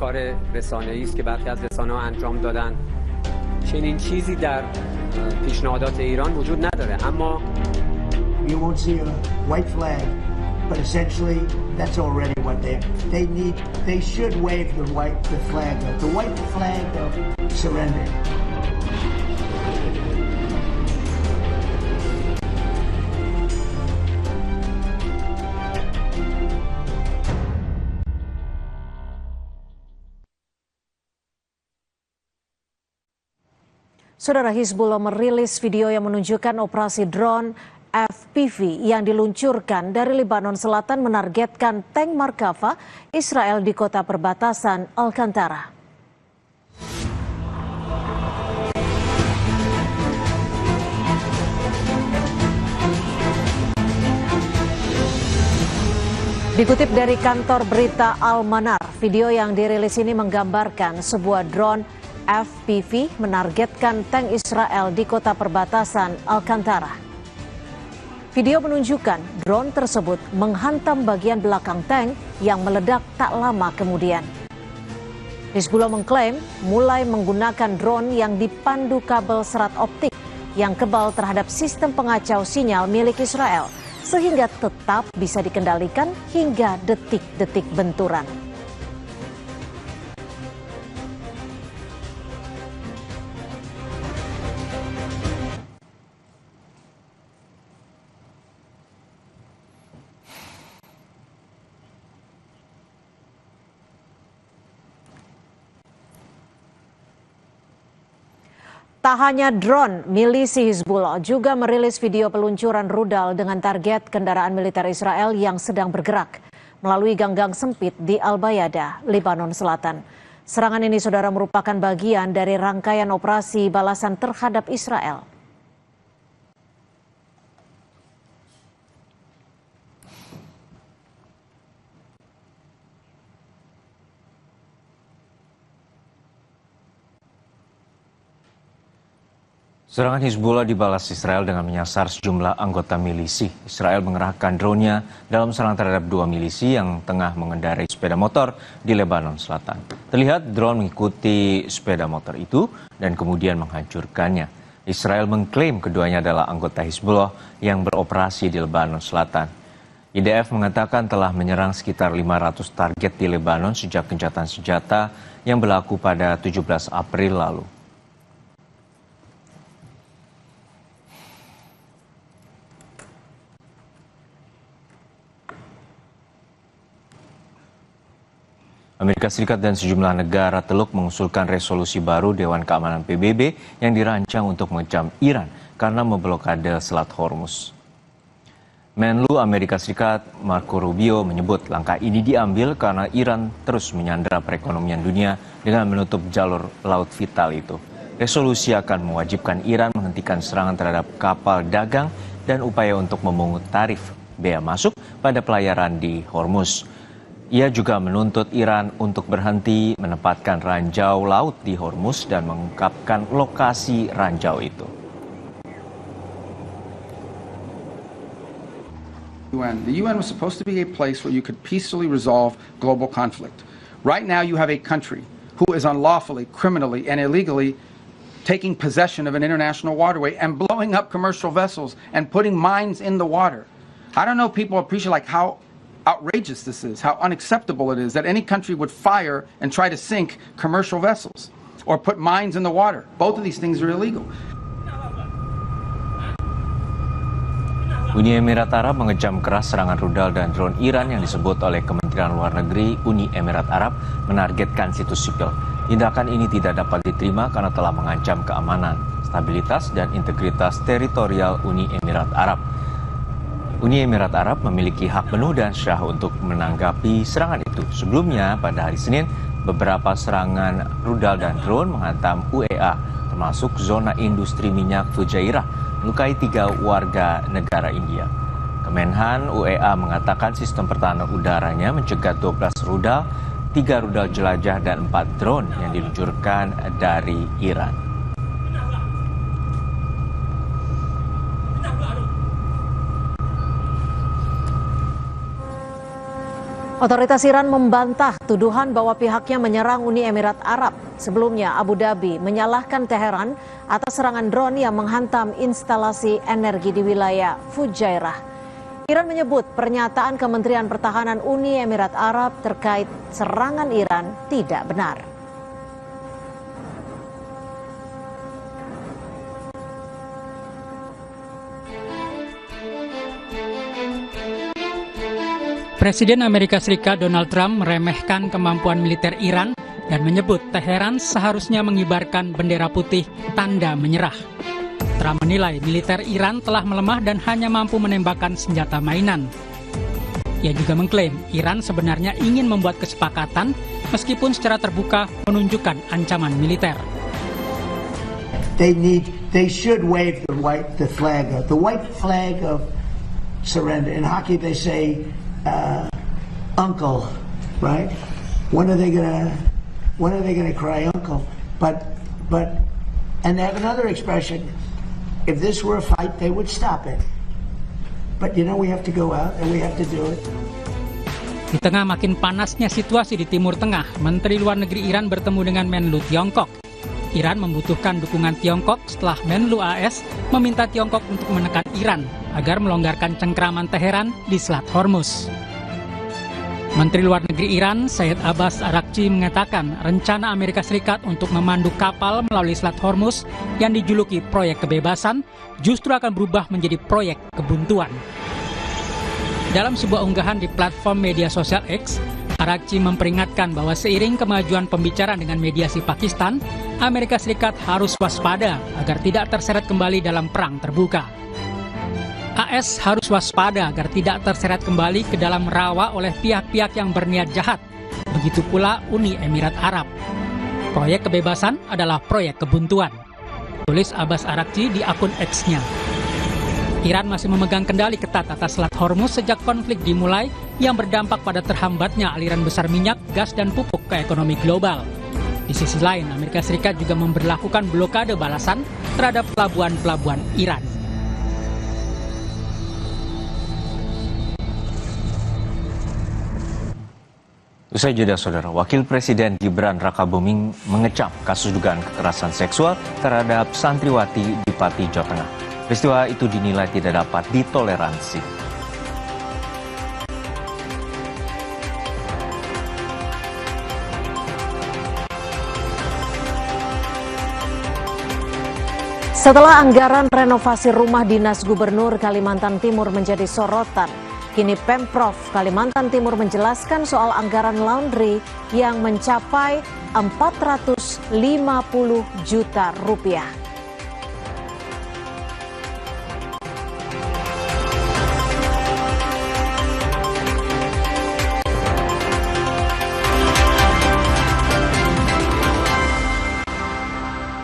کار رسانه‌ای است که برخی از رسانه‌ها انجام دادن. چنین چیزی در پیشنهادات ایران وجود نداره. اما you won't see a white flag, but essentially that's already what they need. They should wave the white flag of surrender. Saudara, Hizbullah merilis video yang menunjukkan operasi drone FPV yang diluncurkan dari Lebanon Selatan menargetkan tank Markava Israel di kota perbatasan Alcantara. Dikutip dari kantor berita Al-Manar, video yang dirilis ini menggambarkan sebuah drone FPV menargetkan tank Israel di kota perbatasan Alcantara. Video menunjukkan drone tersebut menghantam bagian belakang tank yang meledak tak lama kemudian. Hizbullah mengklaim mulai menggunakan drone yang dipandu kabel serat optik yang kebal terhadap sistem pengacau sinyal milik Israel, sehingga tetap bisa dikendalikan hingga detik-detik benturan. Tak hanya drone, milisi Hizbullah juga merilis video peluncuran rudal dengan target kendaraan militer Israel yang sedang bergerak melalui gang-gang sempit di Al-Bayada, Lebanon Selatan. Serangan ini, saudara, merupakan bagian dari rangkaian operasi balasan terhadap Israel. Serangan Hizbullah dibalas Israel dengan menyasar sejumlah anggota milisi. Israel mengerahkan drone-nya dalam serangan terhadap 2 milisi yang tengah mengendarai sepeda motor di Lebanon Selatan. Terlihat drone mengikuti sepeda motor itu dan kemudian menghancurkannya. Israel mengklaim keduanya adalah anggota Hizbullah yang beroperasi di Lebanon Selatan. IDF mengatakan telah menyerang sekitar 500 target di Lebanon sejak gencatan senjata yang berlaku pada 17 April lalu. Amerika Serikat dan sejumlah negara Teluk mengusulkan resolusi baru Dewan Keamanan PBB yang dirancang untuk mengecam Iran karena memblokade Selat Hormuz. Menlu Amerika Serikat Marco Rubio menyebut langkah ini diambil karena Iran terus menyandera perekonomian dunia dengan menutup jalur laut vital itu. Resolusi akan mewajibkan Iran menghentikan serangan terhadap kapal dagang dan upaya untuk memungut tarif bea masuk pada pelayaran di Hormuz. Ia juga menuntut Iran untuk berhenti menempatkan ranjau laut di Hormuz dan mengungkapkan lokasi ranjau itu. The UN was supposed to be a place where you could peacefully resolve global conflict. Right now you have a country who is unlawfully, criminally, and illegally taking possession of an international waterway and blowing up commercial vessels and putting mines in the water. I don't know if people appreciate how outrageous this is, how unacceptable it is that any country would fire and try to sink commercial vessels or put mines in the water. Both of these things are illegal. Uni Emirat Arab mengecam keras serangan rudal dan drone Iran yang disebut oleh Kementerian Luar Negeri Uni Emirat Arab menargetkan situs sipil. Tindakan ini tidak dapat diterima karena telah mengancam keamanan, stabilitas, dan integritas teritorial Uni Emirat Arab. Uni Emirat Arab memiliki hak penuh dan syah untuk menanggapi serangan itu. Sebelumnya, pada hari Senin, beberapa serangan rudal dan drone menghantam UEA, termasuk zona industri minyak Fujairah, melukai 3 warga negara India. Kemenhan UEA mengatakan sistem pertahanan udaranya mencegat 12 rudal, 3 rudal jelajah, dan 4 drone yang diluncurkan dari Iran. Otoritas Iran membantah tuduhan bahwa pihaknya menyerang Uni Emirat Arab. Sebelumnya, Abu Dhabi menyalahkan Teheran atas serangan drone yang menghantam instalasi energi di wilayah Fujairah. Iran menyebut pernyataan Kementerian Pertahanan Uni Emirat Arab terkait serangan Iran tidak benar. Presiden Amerika Serikat Donald Trump meremehkan kemampuan militer Iran dan menyebut Teheran seharusnya mengibarkan bendera putih tanda menyerah. Trump menilai militer Iran telah melemah dan hanya mampu menembakkan senjata mainan. Ia juga mengklaim Iran sebenarnya ingin membuat kesepakatan meskipun secara terbuka menunjukkan ancaman militer. They should wave the white flag of surrender. In hockey they say uncle, right? When are they gonna cry uncle? But and they have another expression. If this were a fight, they would stop it. But you know, we have to go out and we have to do it. Di tengah makin panasnya situasi di Timur Tengah, Menteri Luar Negeri Iran bertemu dengan Menlu Tiongkok. Iran membutuhkan dukungan Tiongkok setelah Menlu AS meminta Tiongkok untuk menekan Iran agar melonggarkan cengkraman Teheran di Selat Hormuz. Menteri Luar Negeri Iran, Syed Abbas Araghchi, mengatakan rencana Amerika Serikat untuk memandu kapal melalui Selat Hormuz yang dijuluki proyek kebebasan justru akan berubah menjadi proyek kebuntuan. Dalam sebuah unggahan di platform media sosial X, Araghchi memperingatkan bahwa seiring kemajuan pembicaraan dengan mediasi Pakistan, Amerika Serikat harus waspada agar tidak terseret kembali dalam perang terbuka. AS harus waspada agar tidak terseret kembali ke dalam rawa oleh pihak-pihak yang berniat jahat. Begitu pula Uni Emirat Arab. Proyek kebebasan adalah proyek kebuntuan, tulis Abbas Araghchi di akun X-nya. Iran masih memegang kendali ketat atas Selat Hormuz sejak konflik dimulai yang berdampak pada terhambatnya aliran besar minyak, gas, dan pupuk ke ekonomi global. Di sisi lain, Amerika Serikat juga memberlakukan blokade balasan terhadap pelabuhan-pelabuhan Iran. Usai jeda, saudara, Wakil Presiden Gibran Rakabuming mengecam kasus dugaan kekerasan seksual terhadap santriwati di Pati, Jawa Tengah. Peristiwa itu dinilai tidak dapat ditoleransi. Setelah anggaran renovasi rumah dinas Gubernur Kalimantan Timur menjadi sorotan, kini Pemprov Kalimantan Timur menjelaskan soal anggaran laundry yang mencapai 450 juta rupiah.